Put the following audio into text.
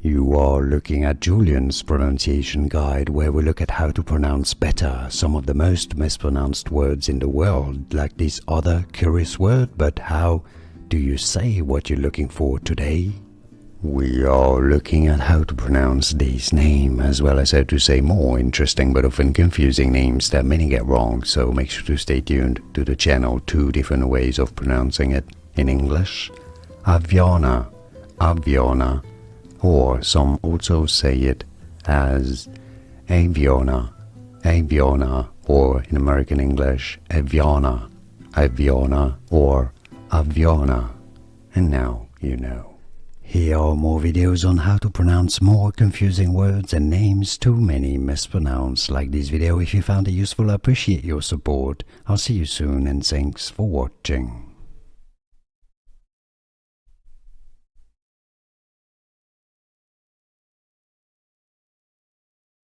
You are looking at Julian's pronunciation guide, where we look at how to pronounce better some of the most mispronounced words in the world, like this other curious word. But how do you say what you're looking for today? We are looking at how to pronounce this name, as well as how to say more interesting but often confusing names that many get wrong, so make sure to stay tuned to the channel. 2 different ways of pronouncing it in English: Aviona, Aviona, or some also say it as Aviona, Aviona, or in American English, Aviona, Aviona, or Aviona. And now you know. Here are more videos on how to pronounce more confusing words and names too many mispronounced. Like this video if you found it useful. I appreciate your support. I'll see you soon, and thanks for watching.